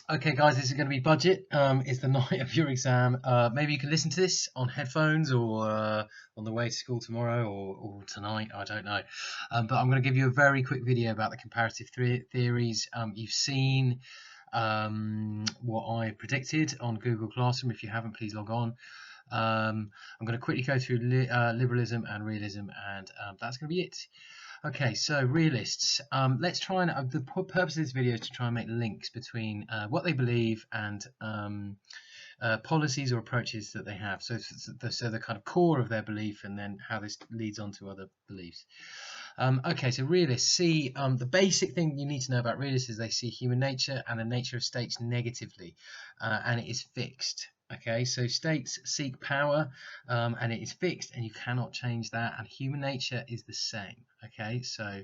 Okay, guys, this is going to be budget. It's the night of your exam. Maybe you can listen to this on headphones or on the way to school tomorrow or tonight. I don't know. But I'm going to give you a very quick video about the comparative theories. You've seen what I predicted on Google Classroom. If you haven't, please log on. I'm going to quickly go through liberalism and realism, and that's going to be it. Okay, so realists. Let's try and the purpose of this video is to try and make links between what they believe and policies or approaches that they have. So the kind of core of their belief, and then how this leads on to other beliefs. Okay, so realists see the basic thing you need to know about realists is they see human nature and the nature of states negatively, and it is fixed. Okay, so states seek power, and it is fixed, and you cannot change that. And human nature is the same. Okay, so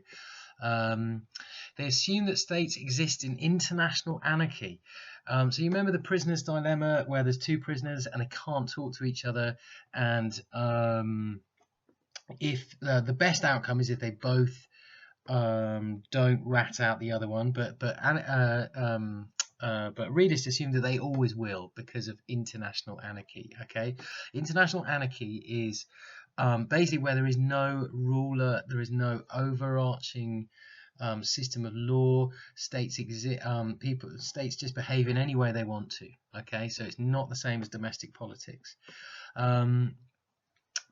they assume that states exist in international anarchy. So you remember the prisoner's dilemma, where there's two prisoners and they can't talk to each other, and if the best outcome is if they both don't rat out the other one, but realists assume that they always will because of international anarchy. Okay, international anarchy is basically where there is no ruler, there is no overarching system of law. States exist. States just behave in any way they want to. Okay, so it's not the same as domestic politics.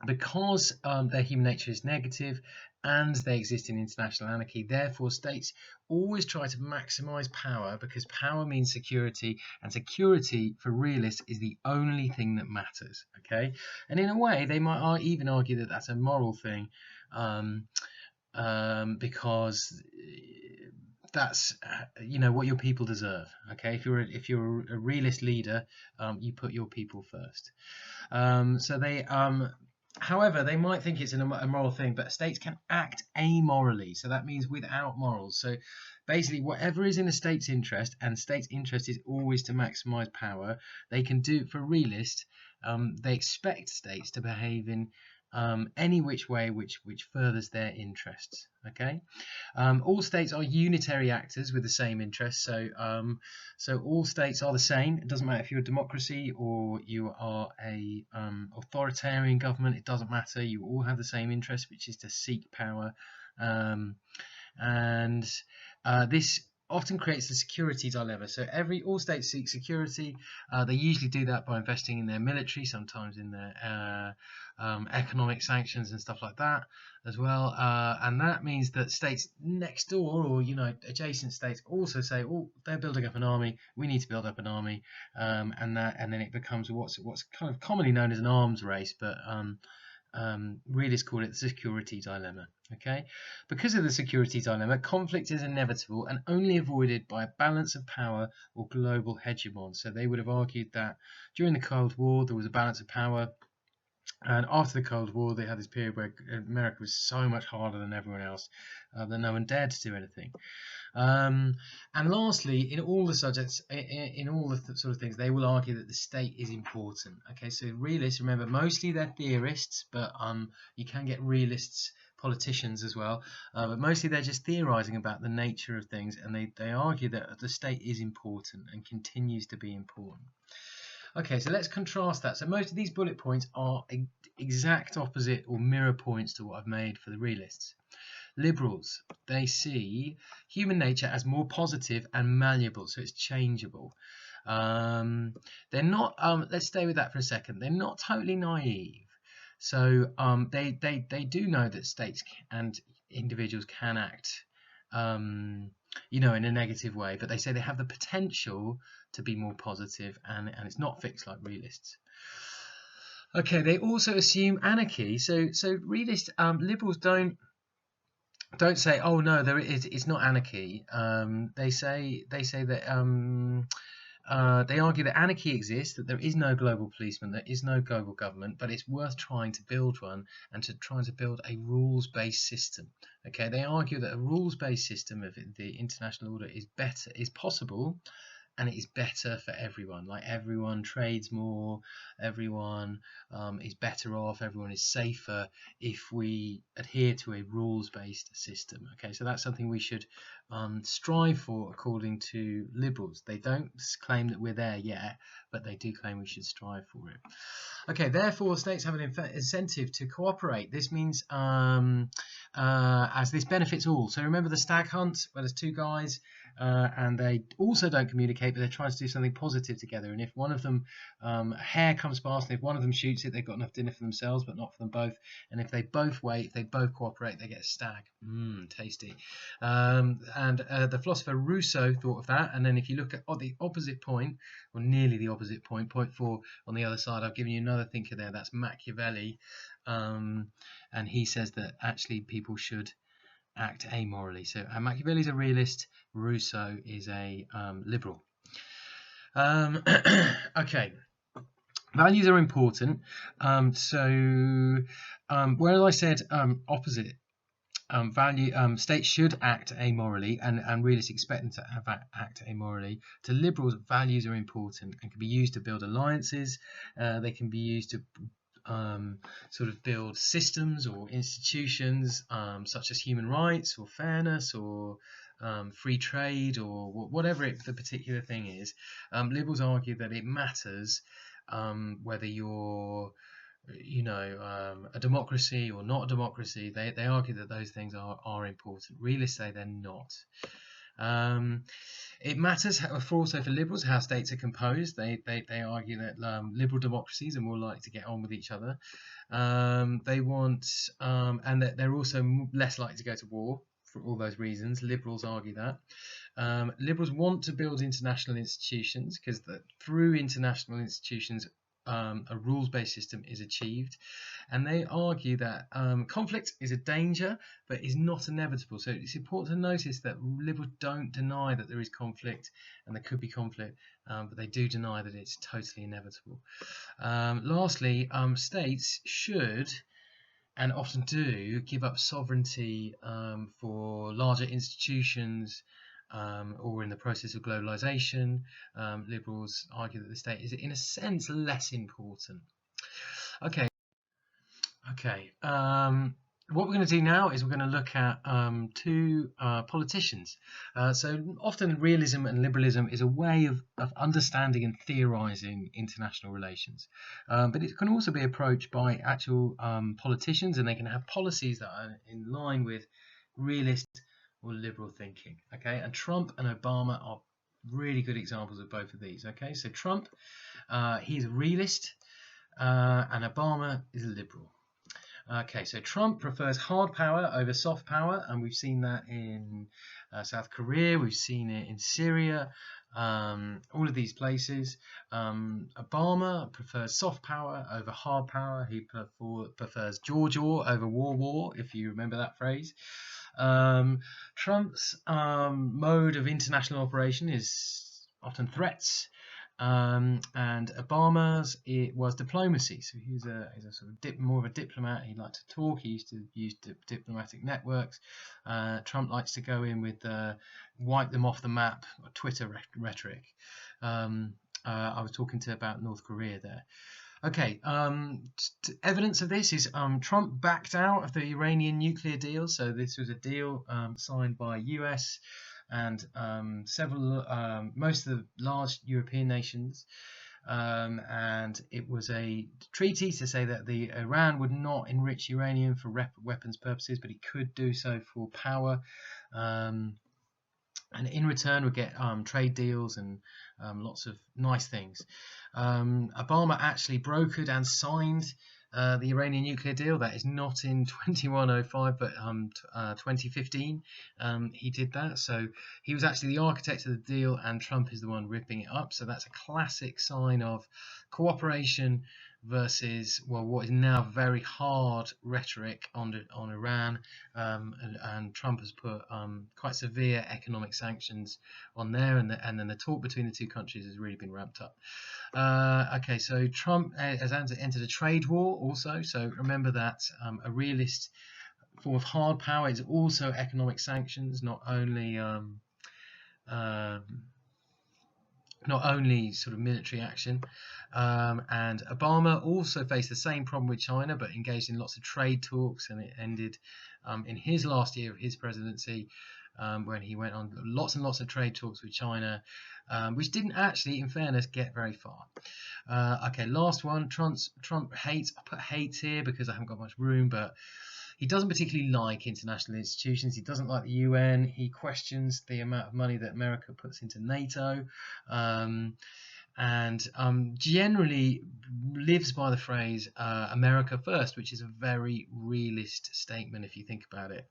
Because their human nature is negative and they exist in international anarchy, therefore states always try to maximize power, because power means security, and security for realists is the only thing that matters. Okay, and in a way they might even argue that that's a moral thing, because that's what your people deserve. Okay, if you're a realist leader, you put your people first. So they however, they might think it's a moral thing, but states can act amorally, so that means without morals. So basically, whatever is in the state's interest, and state's interest is always to maximize power, they can do. For realists, they expect states to behave in any which way which furthers their interests. Okay, all states are unitary actors with the same interests. So all states are the same. It doesn't matter if you're a democracy or you are a authoritarian government. It doesn't matter. You all have the same interest, which is to seek power, and this often creates a security dilemma. So all states seek security. They usually do that by investing in their military, sometimes in their economic sanctions and stuff like that as well. And that means that states next door, or adjacent states, also say, "Oh, they're building up an army. We need to build up an army," and then it becomes what's kind of commonly known as an arms race, but realists call it the security dilemma. Okay, because of the security dilemma, conflict is inevitable and only avoided by a balance of power or global hegemon. So they would have argued that during the Cold War there was a balance of power, and after the Cold War they had this period where America was so much harder than everyone else that no one dared to do anything. And lastly, in all the subjects, in all the sort of things, they will argue that the state is important. Okay, so realists, remember, mostly they're theorists, but you can get realists, politicians as well, but mostly they're just theorizing about the nature of things, and they argue that the state is important and continues to be important. Okay, so let's contrast that. So most of these bullet points are exact opposite or mirror points to what I've made for the realists. Liberals, they see human nature as more positive and malleable, so it's changeable. They're not, let's stay with that for a second, they're not totally naive. So they do know that states and individuals can act in a negative way, but they say they have the potential to be more positive, and it's not fixed like realists. Okay, they also assume anarchy. So realists, liberals don't say, oh no, it's not anarchy. They say that they argue that anarchy exists, that there is no global policeman, there is no global government, but it's worth trying to build one, and trying to build a rules-based system. Okay, they argue that a rules-based system of the international order is possible, and it is better for everyone. Like everyone trades more, everyone is better off, everyone is safer if we adhere to a rules-based system. Okay, so that's something we should strive for according to liberals. They don't claim that we're there yet, but they do claim we should strive for it. Okay, therefore, states have an incentive to cooperate. This means as this benefits all. So remember the stag hunt, where there's two guys and they also don't communicate, but they're trying to do something positive together. And if one of them, a hare comes past, and if one of them shoots it, they've got enough dinner for themselves, but not for them both. And if they both wait, if they both cooperate, they get a stag. Tasty. The philosopher Rousseau thought of that. And then if you look at the opposite point, or nearly the opposite point, point 4 on the other side, I've given you another thinker there. That's Machiavelli. And he says that actually people should act amorally. So Machiavelli's a realist, Rousseau is a liberal. Okay, values are important. Whereas I said opposite, states should act amorally, and realists expect them to act amorally. To liberals, values are important and can be used to build alliances. They can be used to sort of build systems or institutions such as human rights or fairness or free trade or whatever the particular thing is. Liberals argue that it matters whether you're a democracy or not a democracy. They argue that those things are important. Realists say they're not. It matters also for liberals how states are composed. They argue that liberal democracies are more likely to get on with each other. They want and that they're also less likely to go to war for all those reasons. Liberals argue that. Liberals want to build international institutions because through international institutions a rules-based system is achieved, and they argue that conflict is a danger but is not inevitable. So it's important to notice that liberals don't deny that there is conflict and there could be conflict, but they do deny that it's totally inevitable. Lastly, states should and often do give up sovereignty for larger institutions or in the process of globalization. Liberals argue that the state is, in a sense, less important. Okay. What we're going to do now is we're going to look at two politicians. So often realism and liberalism is a way of understanding and theorizing international relations. But it can also be approached by actual politicians, and they can have policies that are in line with realist or liberal thinking. Okay, and Trump and Obama are really good examples of both of these. Okay, so Trump, he's a realist, and Obama is a liberal. Okay, so Trump prefers hard power over soft power, and we've seen that in South Korea, we've seen it in Syria, all of these places. Obama prefers soft power over hard power. He prefers Georgia over war, if you remember that phrase. Trump's mode of international operation is often threats. And Obama's was diplomacy. So he was a sort of more of a diplomat. He liked to talk. He used to use diplomatic networks. Trump likes to go in with wipe them off the map, or Twitter rhetoric. I was talking about North Korea there. Okay, evidence of this is Trump backed out of the Iranian nuclear deal. So this was a deal signed by US and most of the large European nations, and it was a treaty to say that Iran would not enrich uranium for weapons purposes, but he could do so for power, and in return would get trade deals and lots of nice things. Obama actually brokered and signed the Iranian nuclear deal. That is not in 2105, but 2015 he did that. So he was actually the architect of the deal, and Trump is the one ripping it up. So that's a classic sign of cooperation versus, well, what is now very hard rhetoric on Iran, and Trump has put quite severe economic sanctions on there, and then the talk between the two countries has really been ramped up. Okay, so Trump has entered a trade war also. So remember that a realist form of hard power is also economic sanctions, not only not only sort of military action. And Obama also faced the same problem with China, but engaged in lots of trade talks, and it ended in his last year of his presidency, when he went on lots and lots of trade talks with China, which didn't actually, in fairness, get very far. Okay, last one. Trump hates. I put hates here because I haven't got much room, but he doesn't particularly like international institutions. He doesn't like the UN. He questions the amount of money that America puts into NATO. And generally lives by the phrase America first, which is a very realist statement if you think about it.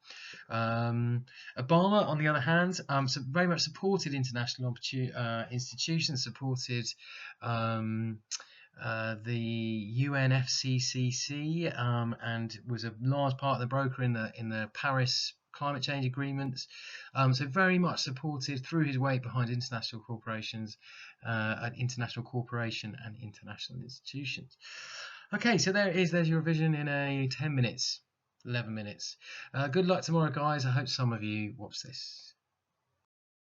Obama, on the other hand, very much supported international institutions, supported um, the UNFCCC, and was a large part of the broker in the Paris climate change agreements. So very much supported, through his weight behind international corporations, international cooperation and international institutions. Okay, so there it is. There's your revision in 10 minutes, 11 minutes. Good luck tomorrow, guys. I hope some of you watch this.